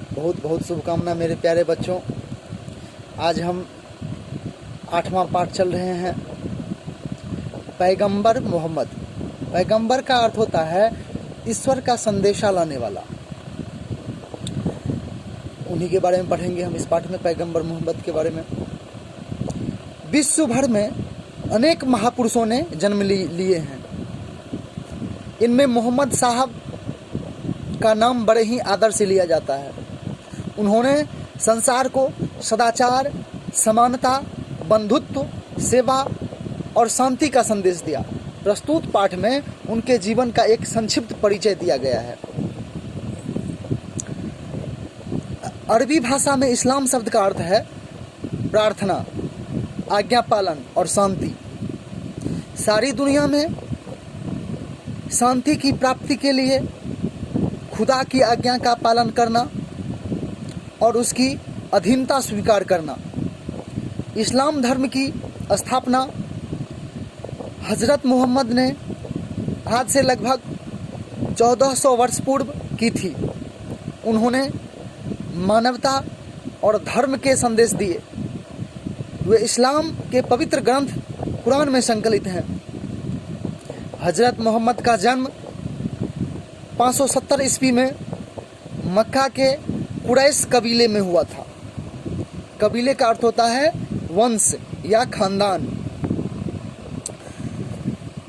बहुत बहुत शुभकामना मेरे प्यारे बच्चों। आज हम 8वां पाठ चल रहे हैं पैगंबर मोहम्मद। पैगंबर का अर्थ होता है ईश्वर का संदेशा लाने वाला। उन्हीं के बारे में पढ़ेंगे हम इस पाठ में, पैगंबर मोहम्मद के बारे में। विश्व भर में अनेक महापुरुषों ने जन्म लिए हैं। इनमें मोहम्मद साहब का नाम बड़े ही आदर से लिया जाता है। उन्होंने संसार को सदाचार, समानता, बंधुत्व, सेवा और शांति का संदेश दिया। प्रस्तुत पाठ में उनके जीवन का एक संक्षिप्त परिचय दिया गया है। अरबी भाषा में इस्लाम शब्द का अर्थ है प्रार्थना, आज्ञा पालन और शांति। सारी दुनिया में शांति की प्राप्ति के लिए खुदा की आज्ञा का पालन करना और उसकी अधीनता स्वीकार करना। इस्लाम धर्म की स्थापना हजरत मोहम्मद ने आज से लगभग 1400 वर्ष पूर्व की थी। उन्होंने मानवता और धर्म के संदेश दिए। वे इस्लाम के पवित्र ग्रंथ कुरान में संकलित हैं। हजरत मोहम्मद का जन्म 570 ईस्वी में मक्का के कुरैश कबीले में हुआ था। कबीले का अर्थ होता है वंश या खानदान।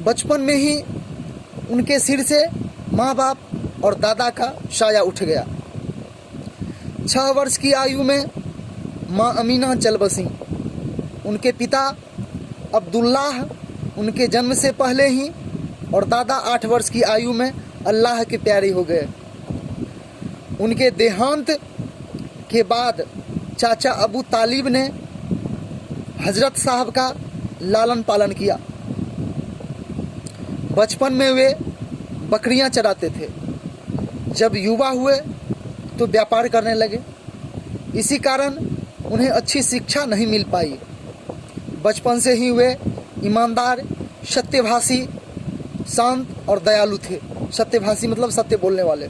बचपन में ही उनके सिर से माँ बाप और दादा का साया उठ गया। 6 वर्ष की आयु में माँ अमीना चल बसी। उनके पिता अब्दुल्लाह उनके जन्म से पहले ही और दादा 8 वर्ष की आयु में अल्लाह के प्यारे हो गए। उनके देहांत के बाद चाचा अबू तालिब ने हजरत साहब का लालन पालन किया। बचपन में वे बकरियां चराते थे। जब युवा हुए तो व्यापार करने लगे। इसी कारण उन्हें अच्छी शिक्षा नहीं मिल पाई। बचपन से ही वे ईमानदार, सत्यभाषी, शांत और दयालु थे। सत्यभाषी मतलब सत्य बोलने वाले।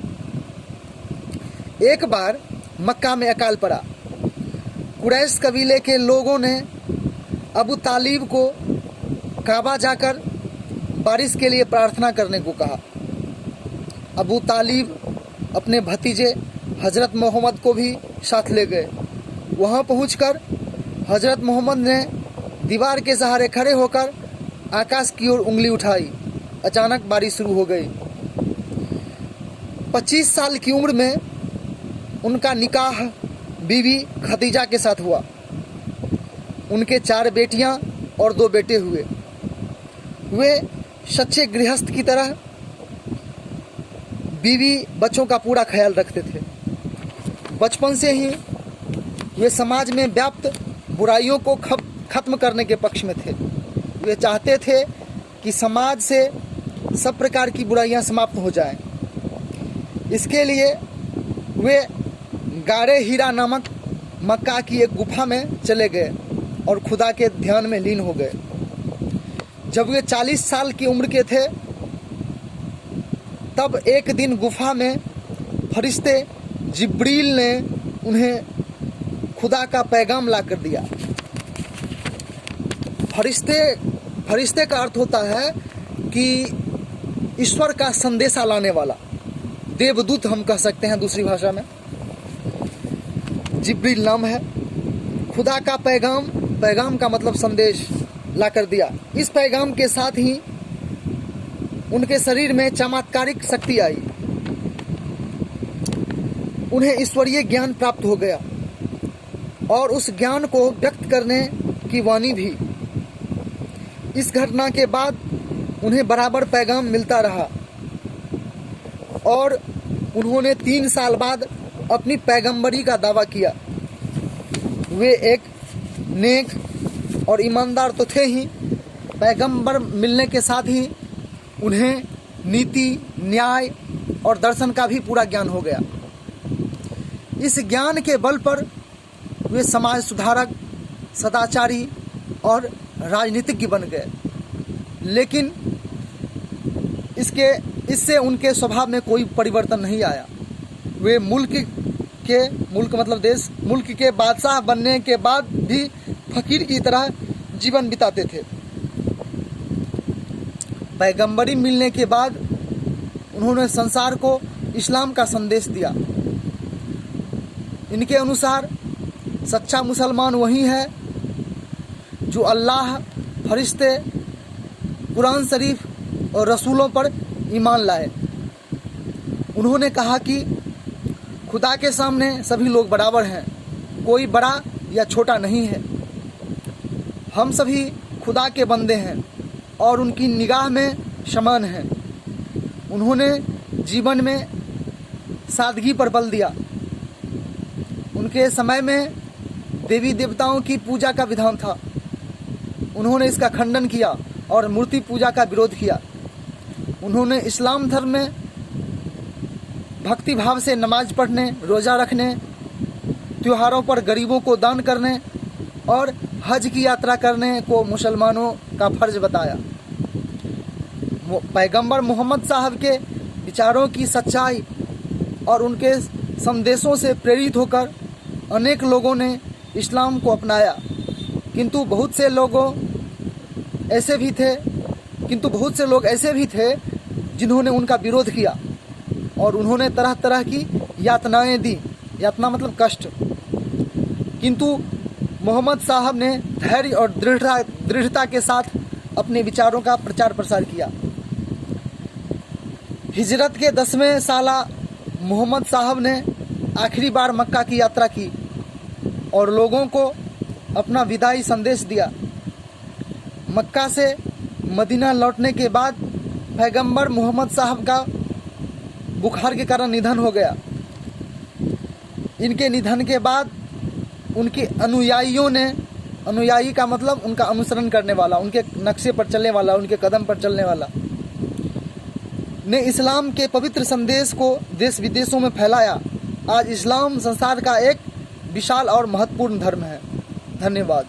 एक बार मक्का में अकाल पड़ा। कुरैश कबीले के लोगों ने अबू तालिब को काबा जाकर बारिश के लिए प्रार्थना करने को कहा। अबू तालिब अपने भतीजे हजरत मोहम्मद को भी साथ ले गए। वहां पहुंचकर हजरत मोहम्मद ने दीवार के सहारे खड़े होकर आकाश की ओर उंगली उठाई। अचानक बारिश शुरू हो गई। 25 साल की उम्र में उनका निकाह बीवी खदीजा के साथ हुआ। उनके 4 बेटियां और 2 बेटे हुए। वे सच्चे गृहस्थ की तरह बीवी बच्चों का पूरा ख्याल रखते थे। बचपन से ही वे समाज में व्याप्त बुराइयों को खत्म करने के पक्ष में थे। वे चाहते थे कि समाज से सब प्रकार की बुराइयां समाप्त हो जाएं। इसके लिए वे गारे हीरा नामक मक्का की एक गुफा में चले गए और खुदा के ध्यान में लीन हो गए। जब वे 40 साल की उम्र के थे तब एक दिन गुफा में फरिश्ते जिब्रील ने उन्हें खुदा का पैगाम ला कर दिया। फरिश्ते का अर्थ होता है कि ईश्वर का संदेशा लाने वाला, देवदूत हम कह सकते हैं दूसरी भाषा में। जिब्रील नाम है। खुदा का पैगाम का मतलब संदेश ला कर दिया। इस पैगाम के साथ ही उनके शरीर में चमत्कारिक शक्ति आई। उन्हें ईश्वरीय ज्ञान प्राप्त हो गया और उस ज्ञान को व्यक्त करने की वाणी भी। इस घटना के बाद उन्हें बराबर पैगाम मिलता रहा और उन्होंने 3 साल बाद अपनी पैगंबरी का दावा किया। वे एक नेक और ईमानदार तो थे ही, पैगंबर मिलने के साथ ही उन्हें नीति, न्याय और दर्शन का भी पूरा ज्ञान हो गया। इस ज्ञान के बल पर वे समाज सुधारक, सदाचारी और राजनीतिज्ञ बन गए। लेकिन इससे उनके स्वभाव में कोई परिवर्तन नहीं आया। वे मुल्क के मुल्क मतलब देश मुल्क के बादशाह बनने के बाद भी फकीर की तरह जीवन बिताते थे। पैगंबरी मिलने के बाद उन्होंने संसार को इस्लाम का संदेश दिया। इनके अनुसार सच्चा मुसलमान वही है जो अल्लाह, फरिश्ते, कुरान शरीफ और रसूलों पर ईमान लाए। उन्होंने कहा कि खुदा के सामने सभी लोग बराबर हैं, कोई बड़ा या छोटा नहीं है। हम सभी खुदा के बंदे हैं और उनकी निगाह में समान हैं। उन्होंने जीवन में सादगी पर बल दिया। उनके समय में देवी देवताओं की पूजा का विधान था, उन्होंने इसका खंडन किया और मूर्ति पूजा का विरोध किया। उन्होंने इस्लाम धर्म में भक्ति भाव से नमाज पढ़ने, रोज़ा रखने, त्योहारों पर गरीबों को दान करने और हज की यात्रा करने को मुसलमानों का फर्ज बताया। पैगंबर मोहम्मद साहब के विचारों की सच्चाई और उनके संदेशों से प्रेरित होकर अनेक लोगों ने इस्लाम को अपनाया, किंतु बहुत से लोग ऐसे भी थे जिन्होंने उनका विरोध किया और उन्होंने तरह तरह की यातनाएं दी। यातना मतलब कष्ट। किंतु मोहम्मद साहब ने धैर्य और दृढ़ता के साथ अपने विचारों का प्रचार प्रसार किया। हिजरत के 10वें साल मोहम्मद साहब ने आखिरी बार मक्का की यात्रा की और लोगों को अपना विदाई संदेश दिया। मक्का से मदीना लौटने के बाद पैगंबर मोहम्मद साहब का बुखार के कारण निधन हो गया। इनके निधन के बाद उनके अनुयायी का मतलब उनका अनुसरण करने वाला, उनके नक्शे पर चलने वाला, उनके कदम पर चलने वाला ने इस्लाम के पवित्र संदेश को देश विदेशों में फैलाया। आज इस्लाम संसार का एक विशाल और महत्वपूर्ण धर्म है। धन्यवाद।